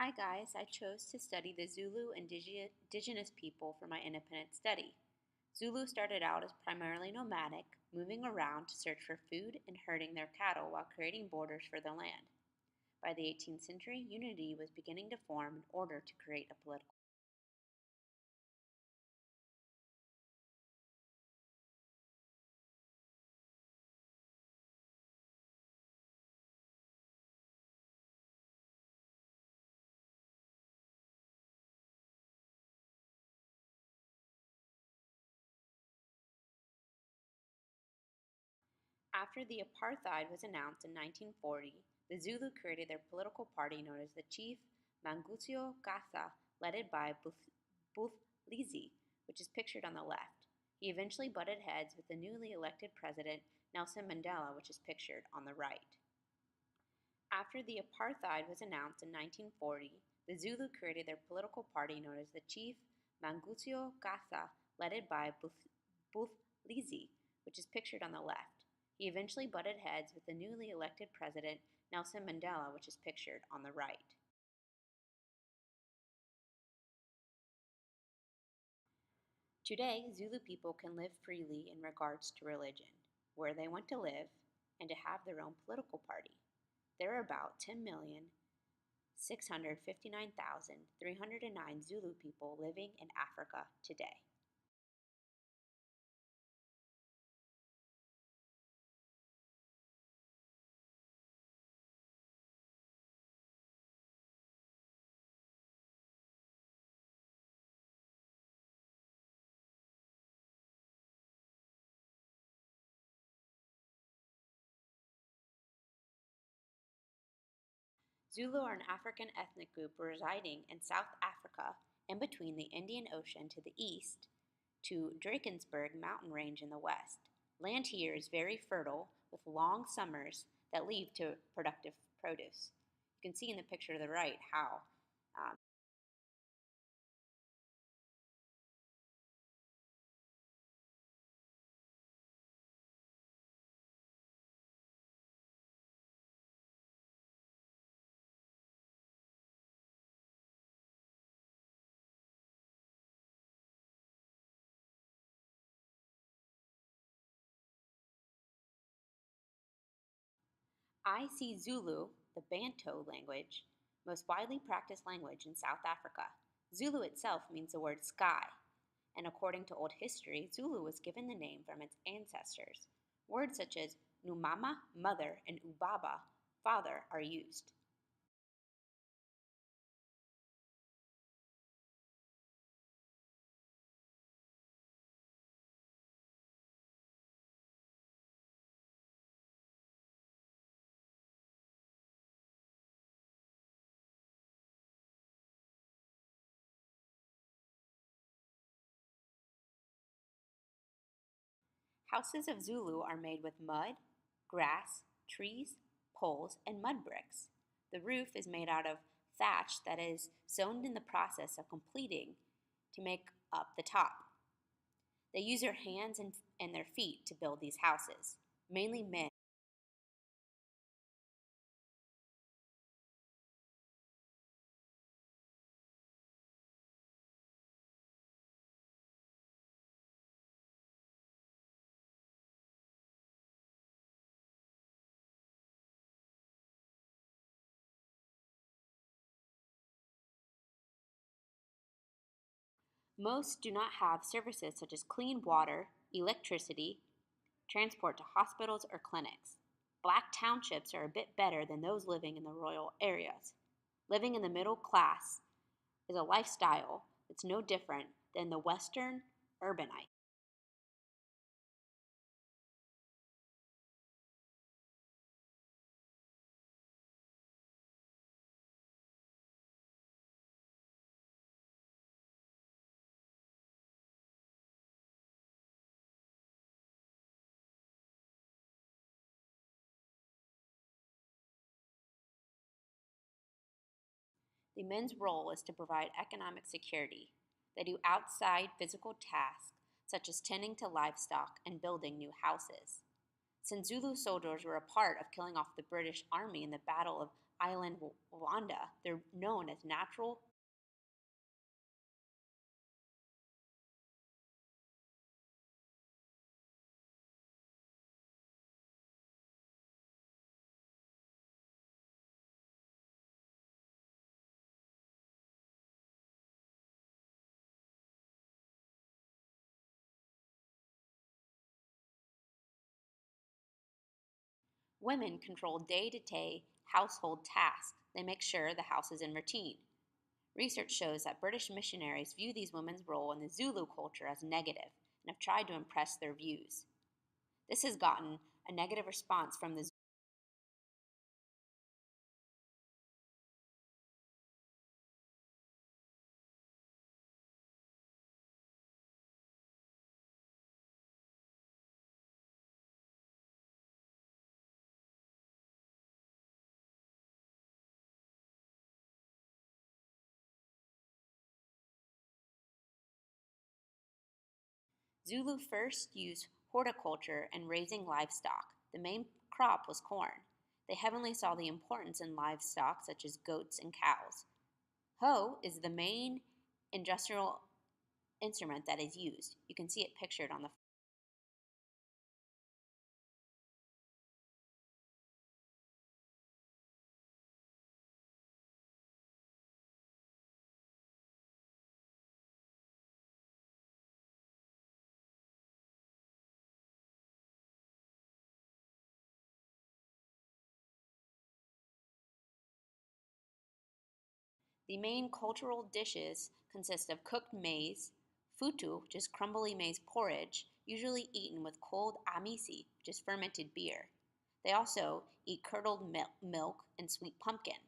Hi guys, I chose to study the Zulu indigenous people for my independent study. Zulu started out as primarily nomadic, moving around to search for food and herding their cattle while creating borders for their land. By the 18th century, unity was beginning to form in order to create a political. After the apartheid was announced in 1940, the Zulu created their political party known as the Chief Mangutio Gasa, led by Buthelezi, which is pictured on the left. He eventually butted heads with the newly elected president Nelson Mandela, which is pictured on the right. After the apartheid was announced in 1940, the Zulu created their political party known as the Chief Mangutio Gasa, led by Buthelezi, which is pictured on the left. He eventually butted heads with the newly elected president Nelson Mandela, which is pictured on the right. Today, Zulu people can live freely in regards to religion, where they want to live, and to have their own political party. There are about 10,659,309 Zulu people living in Africa today. Zulu are an African ethnic group residing in South Africa and between the Indian Ocean to the east to Drakensberg mountain range in the west. Land here is very fertile with long summers that lead to productive produce. You can see in the picture to the right how um, I see Zulu, the Bantu language, most widely practiced language in South Africa. Zulu itself means the word sky, and according to old history, Zulu was given the name from its ancestors. Words such as Numama, mother, and Ubaba, father, are used. Houses of Zulu are made with mud, grass, trees, poles, and mud bricks. The roof is made out of thatch that is sewn in the process of completing to make up the top. They use their hands and their feet to build these houses, mainly men. Most do not have services such as clean water, electricity, transport to hospitals or clinics. Black townships are a bit better than those living in the rural areas. Living in the middle class is a lifestyle that's no different than the Western urbanite. The men's role is to provide economic security. They do outside physical tasks such as tending to livestock and building new houses. Since Zulu soldiers were a part of killing off the British Army in the Battle of island Wanda. They're known as natural. Women control day to day household tasks. They make sure the house is in routine. Research shows that British missionaries view these women's role in the Zulu culture as negative and have tried to impress their views. This has gotten a negative response from the Zulu first used horticulture and raising livestock. The main crop was corn. They heavily saw the importance in livestock such as goats and cows. Hoe is the main industrial instrument that is used. You can see it pictured on the. The main cultural dishes consist of cooked maize, futu, which is crumbly maize porridge, usually eaten with cold amisi, which is fermented beer. They also eat curdled milk and sweet pumpkin.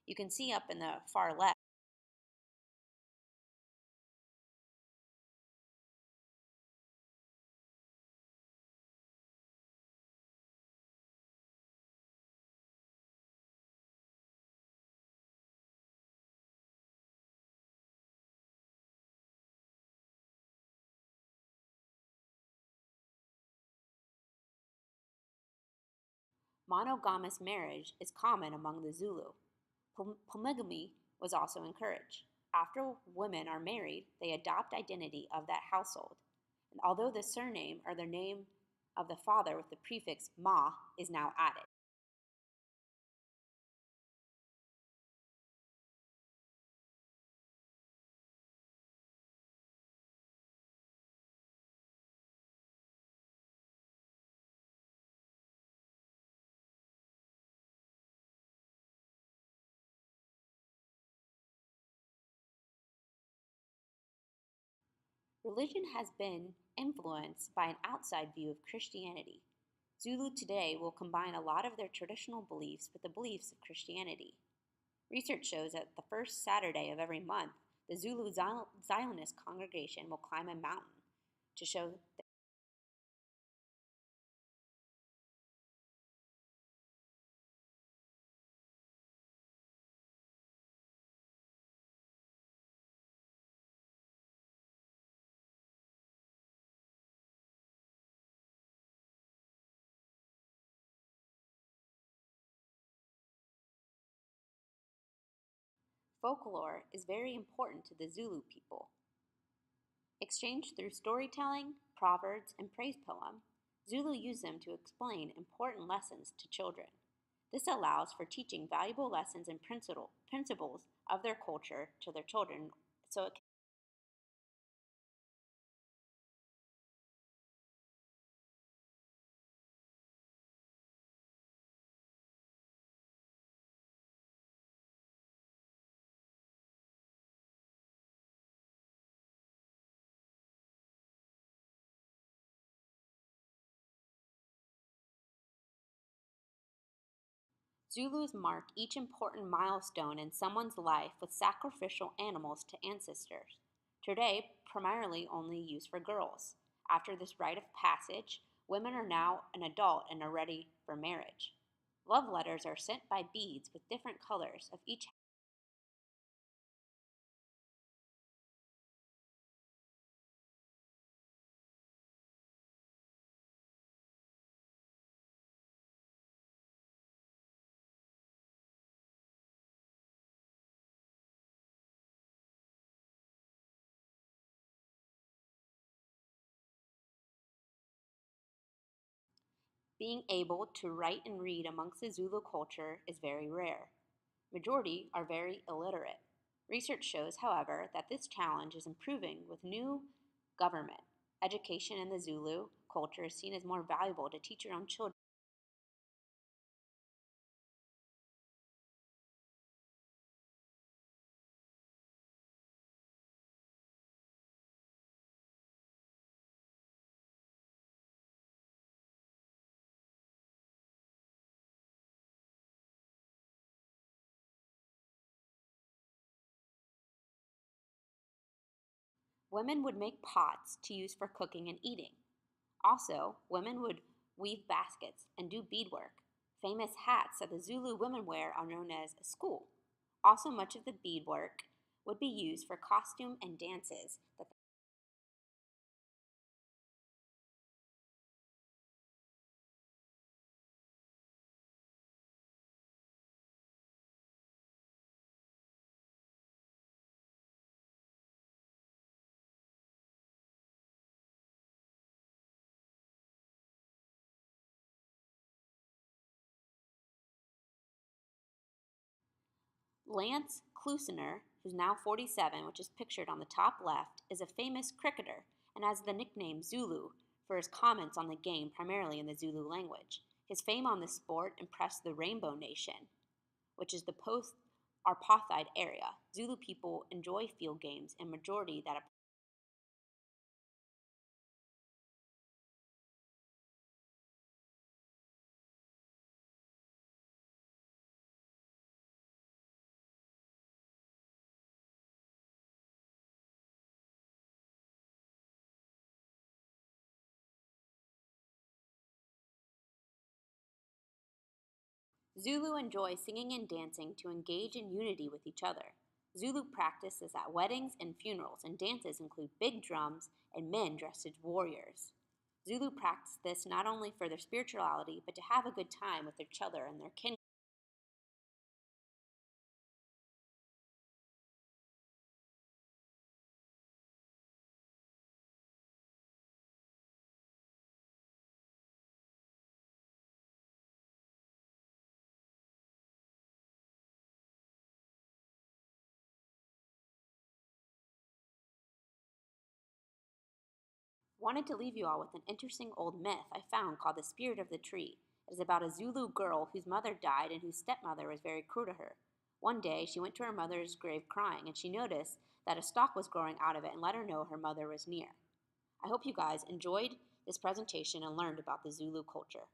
You can see up in the far left. Monogamous marriage is common among the Zulu. Polygamy was also encouraged. After women are married, they adopt identity of that household. And although the surname or the name of the father with the prefix ma is now added. Religion has been influenced by an outside view of Christianity. Zulu today will combine a lot of their traditional beliefs with the beliefs of Christianity. Research shows that the first Saturday of every month, the Zulu Zionist congregation will climb a mountain to show. Folklore is very important to the Zulu people. Exchanged through storytelling, proverbs, and praise poem, Zulu use them to explain important lessons to children. This allows for teaching valuable lessons and principles of their culture to their children so it Zulus mark each important milestone in someone's life with sacrificial animals to ancestors. Today, primarily only used for girls. After this rite of passage, women are now an adult and are ready for marriage. Love letters are sent by beads with different colors of each. Being able to write and read amongst the Zulu culture is very rare. Majority are very illiterate. Research shows, however, that this challenge is improving with new government. Education in the Zulu culture is seen as more valuable to teach your own children. Women would make pots to use for cooking and eating. Also, women would weave baskets and do beadwork. Famous hats that the Zulu women wear are known as school. Also, much of the beadwork would be used for costume and dances that Lance Klusener, who's now 47, which is pictured on the top left, is a famous cricketer and has the nickname Zulu for his comments on the game primarily in the Zulu language. His fame on the sport impressed the Rainbow Nation, which is the post-apartheid area. Zulu people enjoy field games and majority that Zulu enjoy singing and dancing to engage in unity with each other. Zulu practices at weddings and funerals, and dances include big drums and men dressed as warriors. Zulu practice this not only for their spirituality, but to have a good time with each other and their kin. Wanted to leave you all with an interesting old myth I found called the spirit of the tree. It is about a Zulu girl whose mother died and whose stepmother was very cruel to her. One day, she went to her mother's grave crying, and she noticed that a stalk was growing out of it and let her know her mother was near. I hope you guys enjoyed this presentation and learned about the Zulu culture.